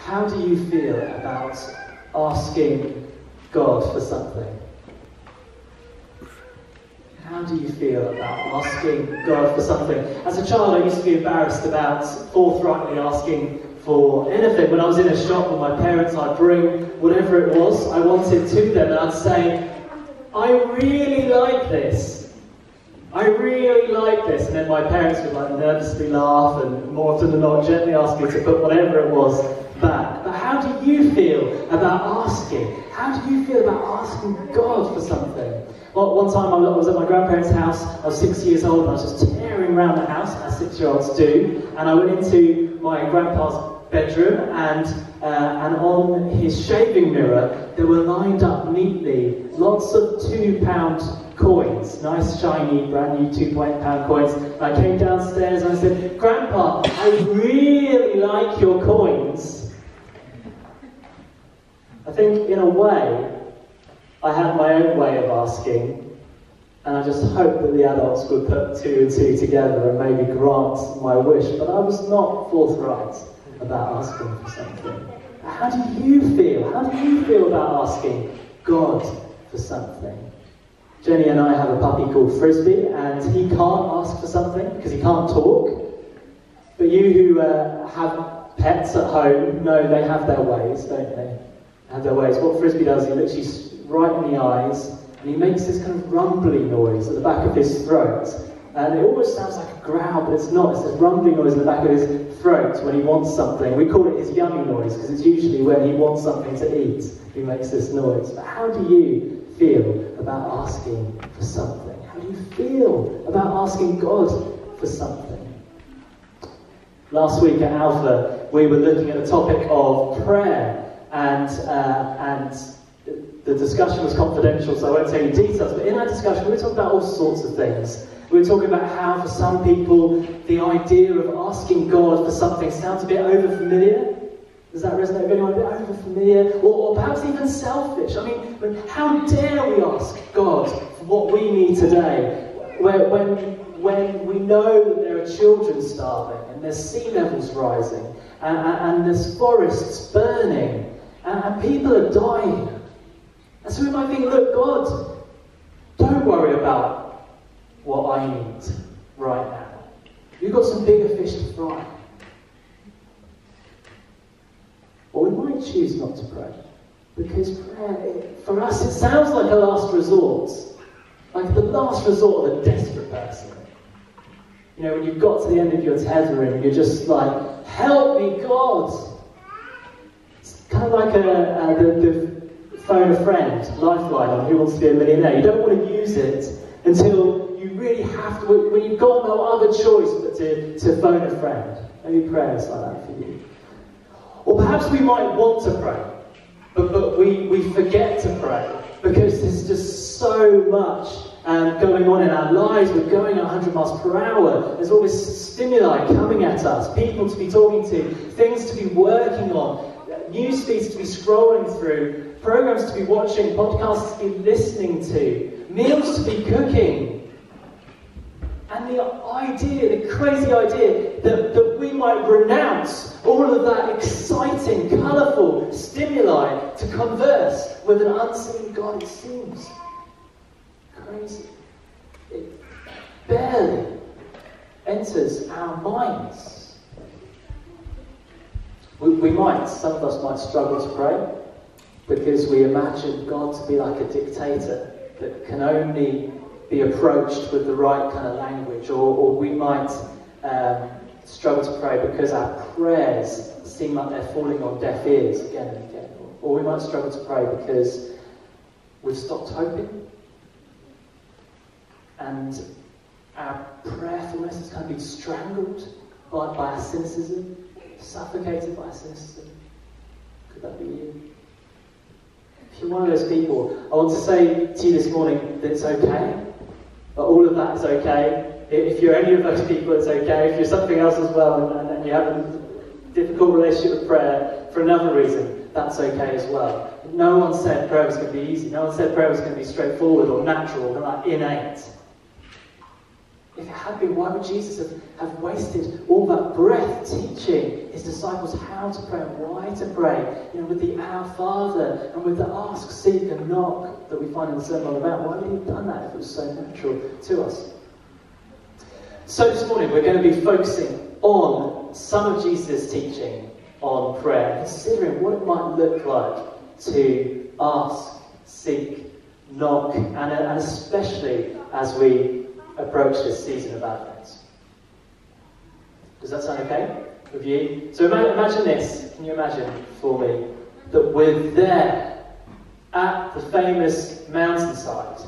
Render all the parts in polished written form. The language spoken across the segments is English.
How do you feel about asking God for something? How do you feel about asking God for something? As a child, I used to be embarrassed about forthrightly asking for anything. When I was in a shop with my parents, I'd bring whatever it was I wanted to them, and I'd say, I really like this. I really like this. And then my parents would nervously laugh and more often than not gently ask me to put whatever it was back. But how do you feel about asking? How do you feel about asking God for something? Well, one time I was at my grandparents' house. I was 6 years old and I was just tearing around the house, as 6-year-olds do. And I went into my grandpa's bedroom, and on his shaving mirror there were lined up neatly lots of £2 coins, nice shiny brand new £2 coins. And I came downstairs and I said, Grandpa, I really like your coins. I think in a way I had my own way of asking, and I just hoped that the adults would put 2 and 2 together and maybe grant my wish, but I was not forthright about asking for something. How do you feel? How do you feel about asking God for something? Jenny and I have a puppy called Frisbee, and he can't ask for something because he can't talk. But you who have pets at home know they have their ways, don't they? Have their ways. What Frisbee does, he looks you right in the eyes, and he makes this kind of rumbling noise at the back of his throat. And it almost sounds like a growl, but it's not. It's this rumbling noise in the back of his throat when he wants something. We call it his yummy noise, because it's usually when he wants something to eat, he makes this noise. But how do you feel about asking for something? How do you feel about asking God for something? Last week at Alpha, we were looking at the topic of prayer, and the discussion was confidential, so I won't tell you details, but in our discussion we were talking about all sorts of things. We were talking about how for some people the idea of asking God for something sounds a bit over-familiar. Does that resonate with anyone? A bit over-familiar, or perhaps even selfish. I mean, how dare we ask God for what we need today, when we know that there are children starving, and there's sea levels rising, and there's forests burning, and people are dying. And so we might think, look, God, don't worry about what I need right now. You've got some bigger fish to fry. Or we might choose not to pray, because prayer, for us, it sounds like a last resort, like the last resort of a desperate person. You know, when you've got to the end of your tethering and you're just like, help me, God. It's kind of like the phone a friend lifeline on Who Wants to Be a Millionaire. You don't want to use it until you really have to, when you've got no other choice but to phone a friend. Maybe prayer is like that for you. Or perhaps we might want to pray, but we forget to pray because there's just so much going on in our lives. We're going 100 miles per hour. There's all this stimuli coming at us, people to be talking to, things to be working on, news feeds to be scrolling through, programs to be watching, podcasts to be listening to, meals to be cooking. And the idea, the crazy idea, that we might renounce all of that exciting, colourful stimuli to converse with an unseen God, it seems crazy. It barely enters our minds. We might, some of us might struggle to pray because we imagine God to be like a dictator that can only be approached with the right kind of language, or we might struggle to pray because our prayers seem like they're falling on deaf ears again and again, or we might struggle to pray because we've stopped hoping and our prayerfulness has kind of been strangled by our cynicism, suffocated by our cynicism. Could that be you? If you're one of those people, I want to say to you this morning that it's okay. All of that is okay. If you're any of those people, it's okay. If you're something else as well, and you have a difficult relationship with prayer for another reason, that's okay as well. No one said prayer was going to be easy. No one said prayer was going to be straightforward or natural or like innate. If it had been, why would Jesus have wasted all that breath teaching his disciples how to pray and why to pray? With the Our Father and with the ask, seek and knock that we find in the Sermon on the Mount. Why would he have done that if it was so natural to us? So this morning we're going to be focusing on some of Jesus' teaching on prayer, considering what it might look like to ask, seek, knock, and especially as we approach this season of Advent. Does that sound okay with you? So imagine this. Can you imagine for me that we're there at the famous mountainside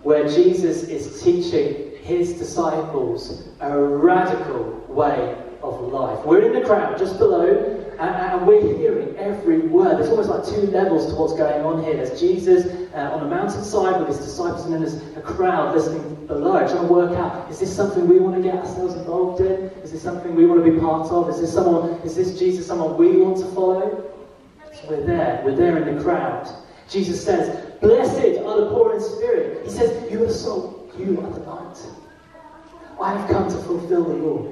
where Jesus is teaching his disciples a radical way of life. We're in the crowd just below, and we're hearing every word. There's almost like two levels to what's going on here. There's Jesus on a mountainside with his disciples, and then there's a crowd listening below, trying to work out, is this something we want to get ourselves involved in? Is this something we want to be part of? Is this Jesus someone we want to follow? So we're there in the crowd. Jesus says, blessed are the poor in spirit. He says, you are the salt, you are the light. I have come to fulfill the law.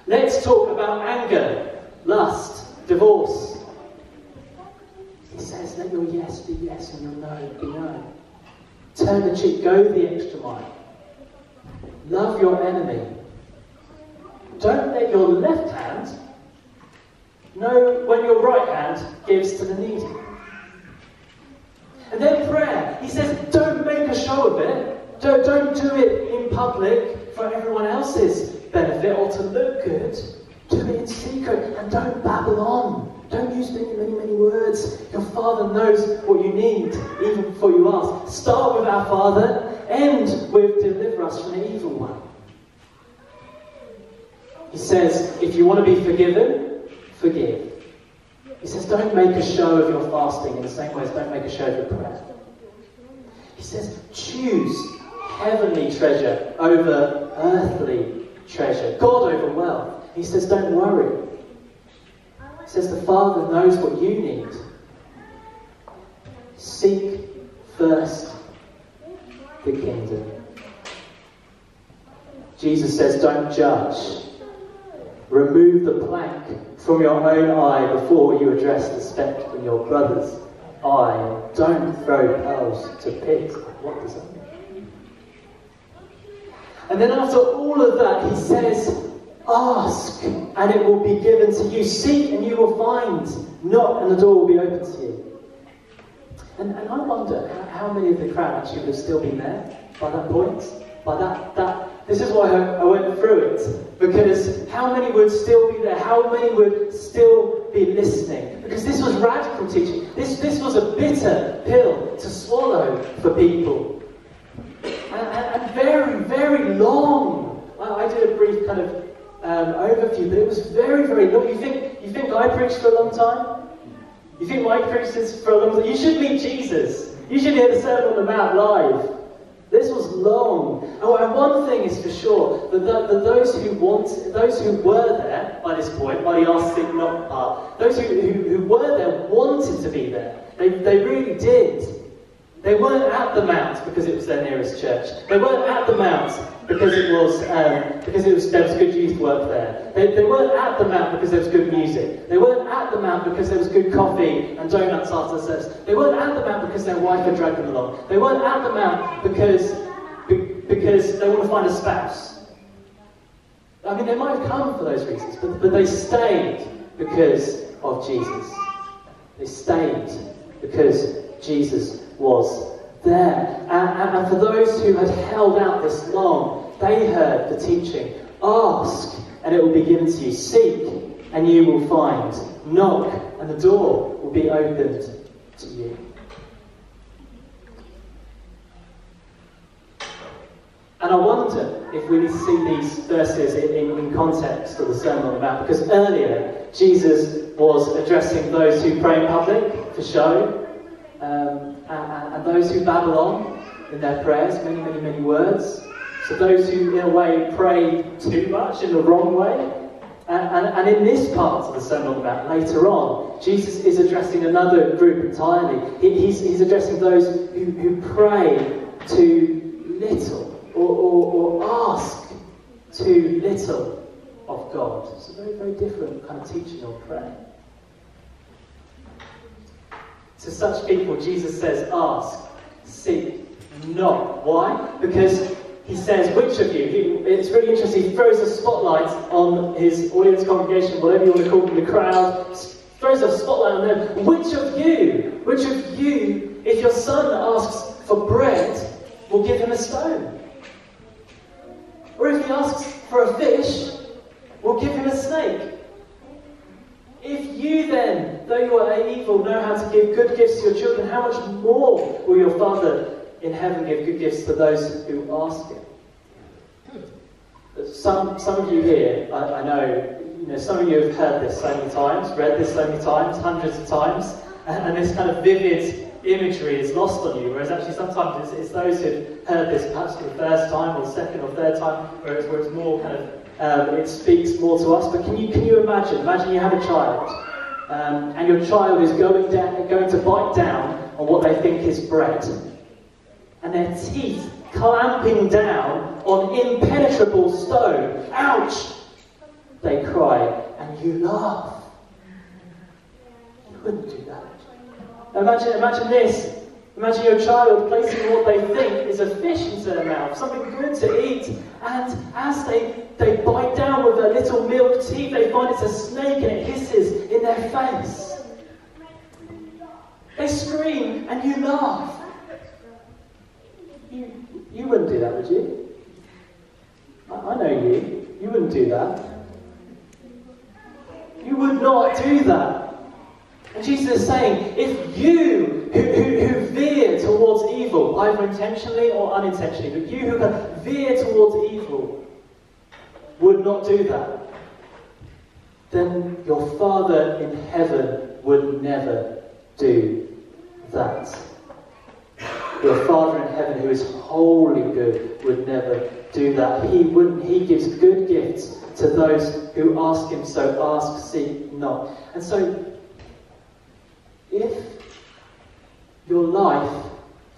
Let's talk about anger, lust, divorce. He says, let your yes be yes and your no be no. Turn the cheek, go the extra mile. Love your enemy. Don't let your left hand know when your right hand gives to the needy. And then prayer. He says, don't make a show of it. Don't do it in public for everyone else's benefit or to look good. Do it in secret and don't babble on. Don't use many words. Your Father knows what you need, even before you ask. Start with our Father, end with deliver us from the evil one. He says, if you want to be forgiven, forgive. He says, don't make a show of your fasting in the same way as don't make a show of your prayer. He says, choose heavenly treasure over earthly treasure. God over wealth. He says, don't worry. He says, the Father knows what you need. Seek first the kingdom. Jesus says, don't judge. Remove the plank from your own eye before you address the speck in your brother's eye. Don't throw pearls to pigs. What does that mean? And then after all of that, he says, ask and it will be given to you. Seek and you will find. Knock and the door will be open to you. And I wonder how many of the crowd actually would have still been there by that point. By that. This is why I went through it. Because how many would still be there? How many would still be listening? Because this was radical teaching. This was a bitter pill to swallow for people. And very, very long. I did a brief kind of overview, but it was very, very long. You think I preached for a long time? You think Mike preached this for a long time? You should meet Jesus. You should hear the Sermon on the Mount live. This was long. And one thing is for sure, that those who were there by this point, by the ask, seek, knock part, those who were there wanted to be there. They really did. They weren't at the Mount because it was their nearest church. They weren't at the Mount because there was good youth work there. They weren't at the Mount because there was good music. They weren't at the Mount because there was good coffee and donuts after the service. They weren't at the Mount because their wife had dragged them along. They weren't at the Mount because they want to find a spouse. I mean, they might have come for those reasons, but they stayed because of Jesus. They stayed because Jesus was there. And for those who had held out this long, they heard the teaching. Ask, and it will be given to you. Seek, and you will find. Knock, and the door will be opened to you. And I wonder if we need to see these verses in context of the Sermon on the Mount, because earlier Jesus was addressing those who pray in public for show, and those who babble on in their prayers, many words. So those who, in a way, pray too much in the wrong way. And in this part of the Sermon on the Mount, later on, Jesus is addressing another group entirely. He's addressing those who pray too little, or ask too little of God. It's a very, very different kind of teaching or praying. To such people, Jesus says, ask, seek, knock. Why? Because he says, which of you? It's really interesting. He throws a spotlight on his audience, congregation, whatever you want to call them, the crowd. Throws a spotlight on them. Which of you, if your son asks for bread, will give him a stone? Or if he asks for a fish, will give him a snake? If you then, though you are evil, know how to give good gifts to your children, how much more will your Father in heaven give good gifts to those who ask him? Some of you here, I know, some of you have heard this so many times, read this so many times, hundreds of times, and this kind of vivid imagery is lost on you, whereas actually sometimes it's those who've heard this perhaps for the first time or second or third time, where it's more kind of it speaks more to us. But can you imagine you have a child, and your child is going to bite down on what they think is bread, and their teeth clamping down on impenetrable stone. Ouch! They cry, and you laugh. You wouldn't do that. Imagine this. Imagine your child placing what they think is a fish into their mouth, something good to eat, and as they bite down with their little milk teeth, they find it's a snake and it hisses in their face. They scream and you laugh. You wouldn't do that, would you? I know you. You wouldn't do that. You would not do that. And Jesus is saying, if you who veer towards evil, either intentionally or unintentionally, but you who veer towards evil would not do that, then your Father in heaven would never do that. Your Father in heaven, who is wholly good, would never do that. He gives good gifts to those who ask him. So ask, seek, knock. And so, if your life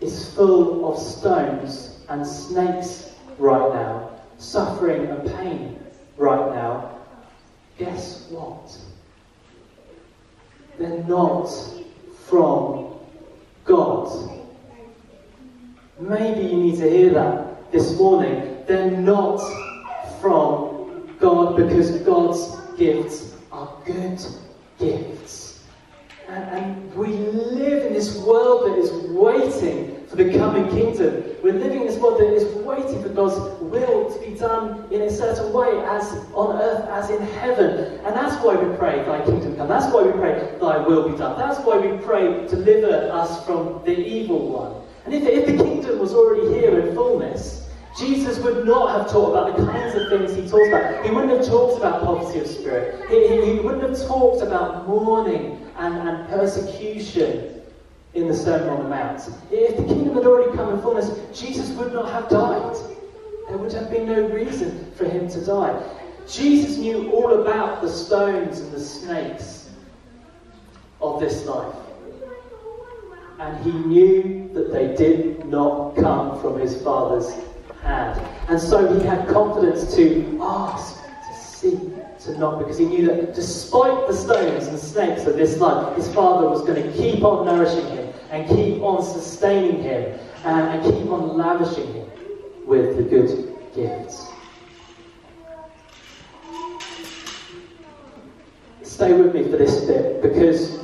is full of stones and snakes right now, suffering and pain right now, guess what? They're not from God. Maybe you need to hear that this morning. They're not from God, because God's gifts are good gifts. And we live in this world that is waiting for the coming kingdom. We're living in this world that is waiting for God's will to be done in a certain way, as on earth as in heaven. And that's why we pray, thy kingdom come. That's why we pray, thy will be done. That's why we pray, deliver us from the evil one. And if the kingdom was already here in fullness, Jesus would not have taught about the kinds of things he talks about. He wouldn't have talked about poverty of spirit. He wouldn't have talked about mourning and persecution in the Sermon on the Mount. If the kingdom had already come in fullness, Jesus would not have died. There would have been no reason for him to die. Jesus knew all about the stones and the snakes of this life. And he knew that they did not come from his Father's hand. And so he had confidence to ask, to seek, to knock, because he knew that despite the stones and snakes of this life, his Father was going to keep on nourishing him and keep on sustaining him and keep on lavishing him with the good gifts. Stay with me for this bit, because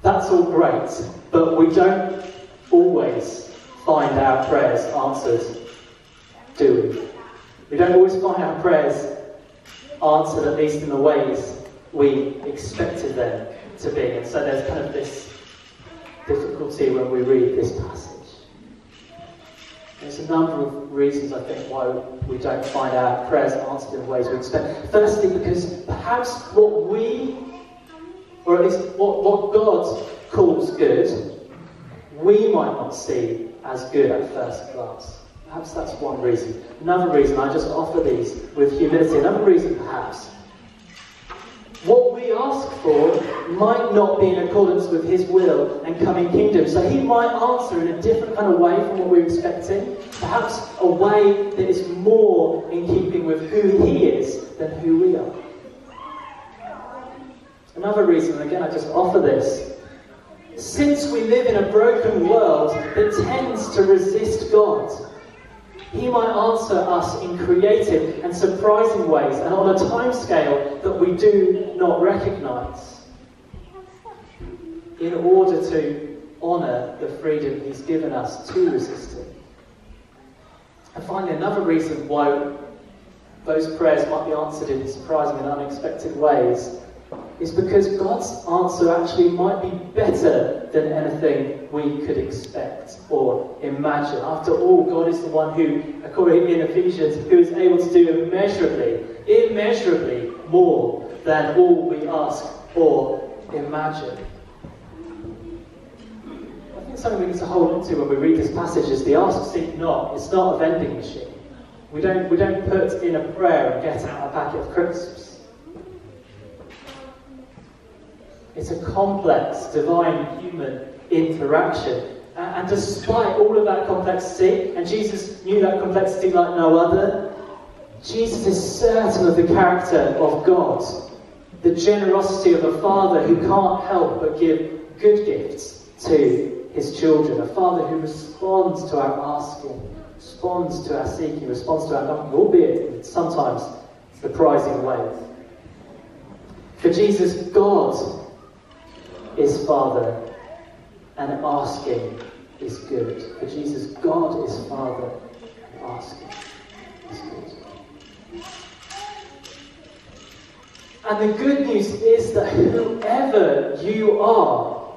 that's all great, but we don't always find our prayers answered, do we? We don't always find our prayers answered, at least in the ways we expected them to be. And so there's kind of this difficulty when we read this passage. There's a number of reasons, I think, why we don't find our prayers answered in the ways we expect. Firstly, because perhaps what we, or at least what God calls good, we might not see as good at first glance. Perhaps that's one reason. Another reason, I just offer these with humility. Another reason, perhaps, what we ask for might not be in accordance with his will and coming kingdom. So he might answer in a different kind of way from what we're expecting. Perhaps a way that is more in keeping with who he is than who we are. Another reason, and again I just offer this, since we live in a broken world that tends to resist God, he might answer us in creative and surprising ways and on a timescale that we do not recognise, in order to honour the freedom he's given us to resist him. And finally, another reason why those prayers might be answered in surprising and unexpected ways is because God's answer actually might be better than anything we could expect or imagine. After all, God is the one who, according in Ephesians, who is able to do immeasurably more than all we ask or imagine. I think something we need to hold on to when we read this passage is the ask, seek, knock. It's not a vending machine. We don't put in a prayer and get out a packet of crisps. It's a complex, divine, human interaction. And despite all of that complexity, and Jesus knew that complexity like no other, Jesus is certain of the character of God, the generosity of a father who can't help but give good gifts to his children, a father who responds to our asking, responds to our seeking, responds to our knocking, albeit in sometimes surprising ways. For Jesus, God is Father, and asking is good. For Jesus, God is Father, and asking is good. And the good news is that whoever you are,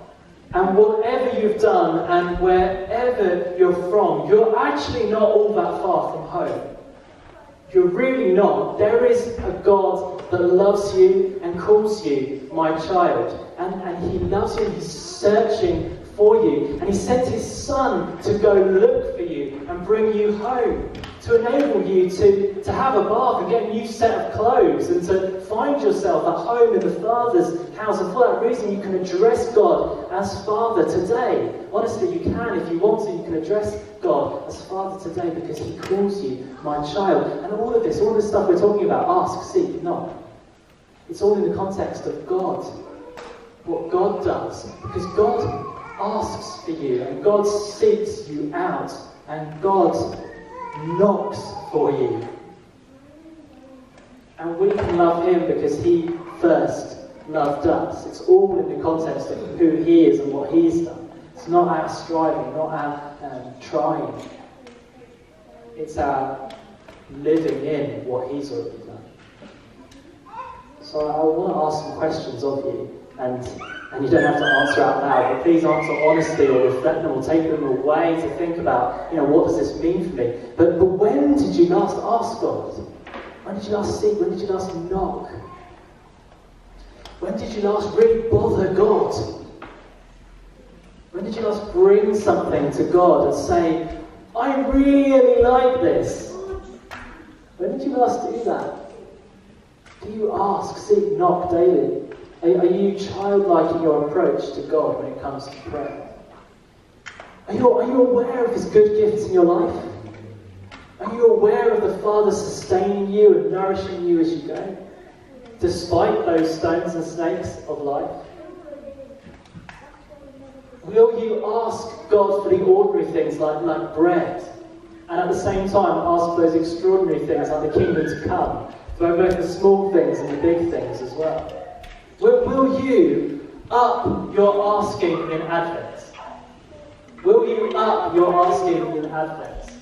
and whatever you've done, and wherever you're from, you're actually not all that far from home. You're really not. There is a God that loves you and calls you my child. And he loves you and he's searching for you. And he sent his son to go look for you and bring you home. To enable you to have a bath and get a new set of clothes and to find yourself at home in the Father's house. And for that reason you can address God as Father today. Honestly, you can, if you want to, you can address God as Father today because he calls you my child. And all of this stuff we're talking about, ask, seek, knock, it's all in the context of God. What God does. Because God asks for you and God seeks you out and God knocks for you. And we can love him because he first loved us. It's all in the context of who he is and what he's done. It's not our striving, not our trying. It's our living in what he's already done. So I want to ask some questions of you. And you don't have to answer out loud, but please answer honestly or reflect them or take them away to think about, what does this mean for me? But when did you last ask God? When did you last seek? When did you last knock? When did you last really bother God? When did you last bring something to God and say, I really like this? When did you last do that? Do you ask, seek, knock daily? Are you childlike in your approach to God when it comes to prayer? Are you aware of his good gifts in your life? Are you aware of the Father sustaining you and nourishing you as you go? Despite those stones and snakes of life? Will you ask God for the ordinary things like bread? And at the same time ask for those extraordinary things like the kingdom to come? For both the small things and the big things as well? Will you up your asking in Advent? Will you up your asking in Advent?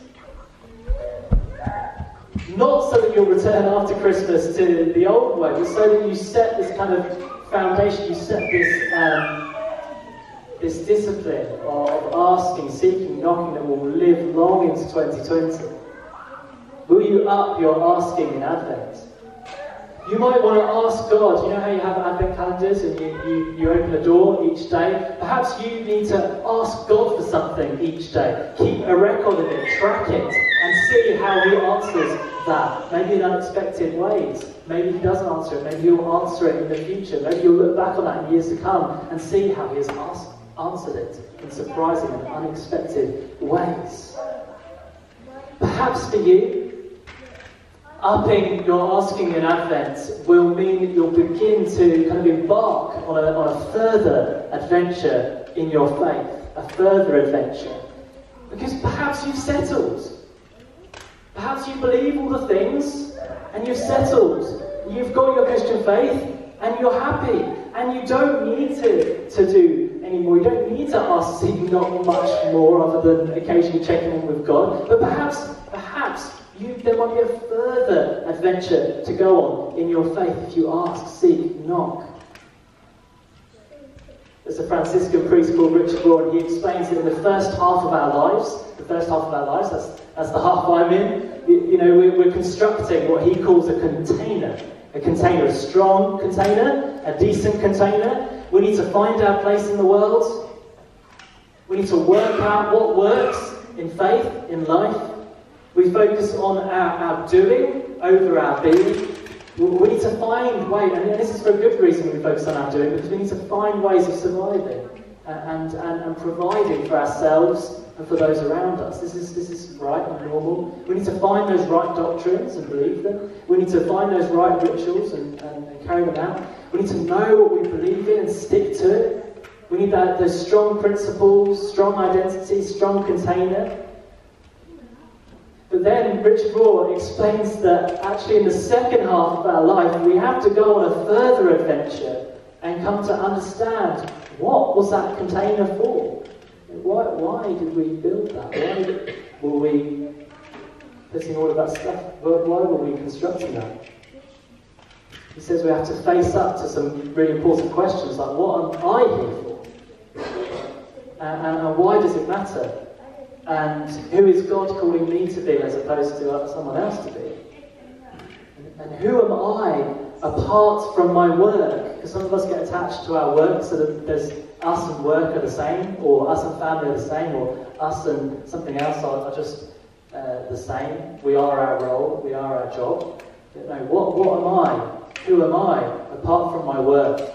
Not so that you'll return after Christmas to the old way, but so that you set this kind of foundation, you set this discipline of asking, seeking, knocking that will live long into 2020. Will you up your asking in Advent? You might want to ask God. You know how you have advent calendars and you open a door each day? Perhaps you need to ask God for something each day. Keep a record of it, track it, and see how He answers that. Maybe in unexpected ways. Maybe He doesn't answer it. Maybe He'll answer it in the future. Maybe you'll look back on that in years to come and see how He has answered it in surprising and unexpected ways. Perhaps for you, upping your asking in Advent will mean that you'll begin to kind of embark on a further adventure in your faith, a further adventure. Because perhaps you've settled. Perhaps you believe all the things and you've settled. You've got your Christian faith and you're happy and you don't need to do anymore. You don't need to ask, seek not much more other than occasionally checking in with God. But perhaps there might be a further adventure to go on in your faith if you ask, seek, knock. There's a Franciscan priest called Richard Rohr, and he explains that in the first half of our lives, that's the half I'm in, we're constructing what he calls a container, a strong container, a decent container. We need to find our place in the world. We need to work out what works in faith, in life. We focus on our doing over our being. We need to find ways, and this is for a good reason we focus on our doing, because we need to find ways of surviving and providing for ourselves and for those around us. This is right and normal. We need to find those right doctrines and believe them. We need to find those right rituals and carry them out. We need to know what we believe in and stick to it. We need those strong principles, strong identity, strong container. But then Richard Rohr explains that actually in the second half of our life we have to go on a further adventure and come to understand what was that container for? Why did we build that? Why were we putting all of that stuff? Why were we constructing that? He says we have to face up to some really important questions like, what am I here for? And why does it matter? And who is God calling me to be as opposed to someone else to be? And who am I apart from my work? Because some of us get attached to our work, so that there's us and work are the same, or us and family are the same, or us and something else are just the same. We are our role, we are our job. But no, what am I? Who am I apart from my work?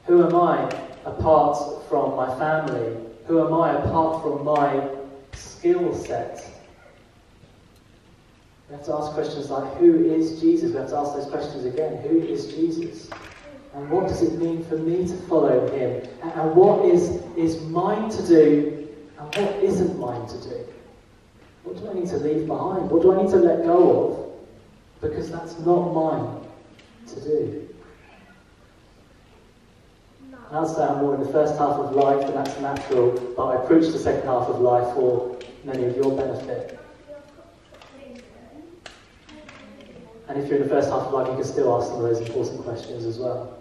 Who am I apart from my family? Who am I apart from my skill set? We have to ask questions like, who is Jesus? We have to ask those questions again. Who is Jesus? And what does it mean for me to follow him? And what is mine to do and what isn't mine to do? What do I need to leave behind? What do I need to let go of? Because that's not mine to do. I'll say I'm more in the first half of life, and that's natural, but I preach the second half of life for many of your benefit. And if you're in the first half of life, you can still ask some of those important questions as well.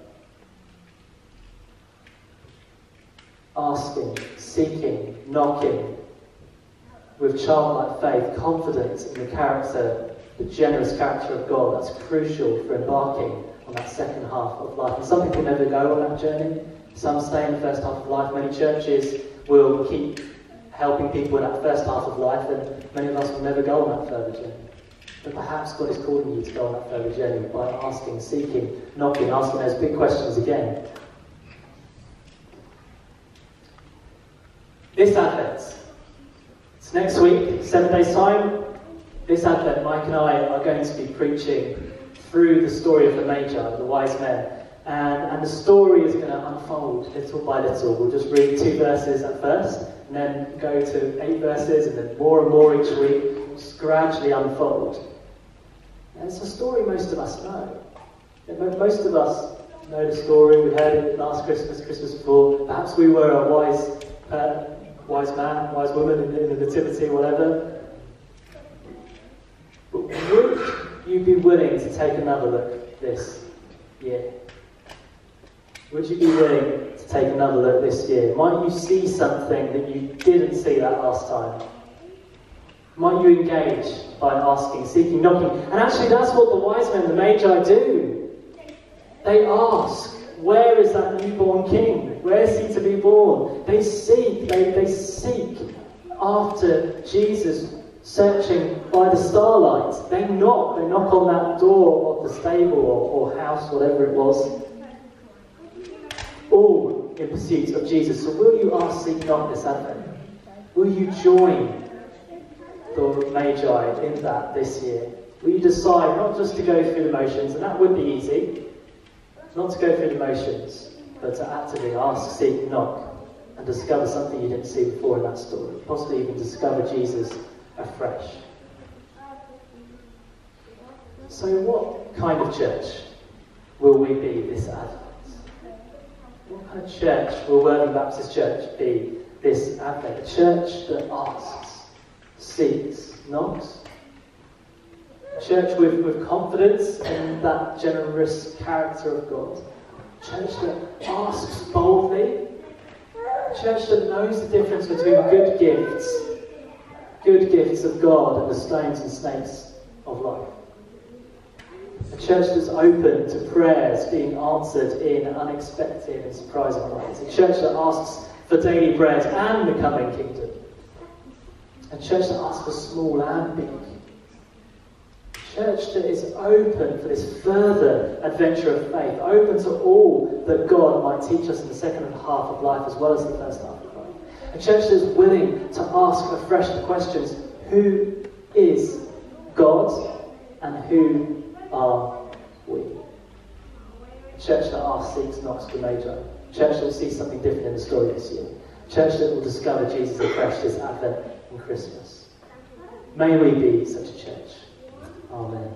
Asking, seeking, knocking, with childlike faith, confidence in the character, the generous character of God. That's crucial for embarking on that second half of life. And some people never go on that journey. Some stay in the first half of life. Many churches will keep helping people in that first half of life, and many of us will never go on that further journey. But perhaps God is calling you to go on that further journey by asking, seeking, knocking, asking those big questions again. This Advent, it's next week, 7 days' time. This Advent, Mike and I are going to be preaching through the story of the Magi, the wise men. And the story is going to unfold little by little. We'll just read 2 verses at first, and then go to 8 verses, and then more and more each week. We'll just gradually unfold. And it's a story most of us know. Most of us know the story. We heard it last Christmas, Christmas before. Perhaps we were a wise man, wise woman in the nativity, whatever. But would you be willing to take another look this year? Would you be willing to take another look this year? Might you see something that you didn't see that last time? Might you engage by asking, seeking, knocking? And actually that's what the wise men, the Magi, do. They ask, where is that newborn king? Where is he to be born? They seek after Jesus, searching by the starlight. They knock on that door of the stable or house, whatever it was, all in pursuit of Jesus. So will you ask, seek, knock this Advent? Will you join the Magi in that this year? Will you decide not just to go through the motions, and that would be easy, not to go through the motions, but to actively ask, seek, knock, and discover something you didn't see before in that story. Possibly even discover Jesus afresh. So what kind of church will we be this Advent? What kind of church will Worthing Baptist Church be this Advent? A church that asks, seeks, knocks? A church with confidence in that generous character of God? A church that asks boldly? A church that knows the difference between good gifts of God and the stones and snakes of life? A church that's open to prayers being answered in unexpected and surprising ways. A church that asks for daily bread and the coming kingdom. A church that asks for small and big. A church that is open for this further adventure of faith, open to all that God might teach us in the second half of life as well as the first half of life. A church that is willing to ask afresh the questions, who is God and who are we? A church that asks, seeks, knocks for Magi. A church that will see something different in the story this year. A church that will discover Jesus afresh this Advent and Christmas. May we be such a church. Amen.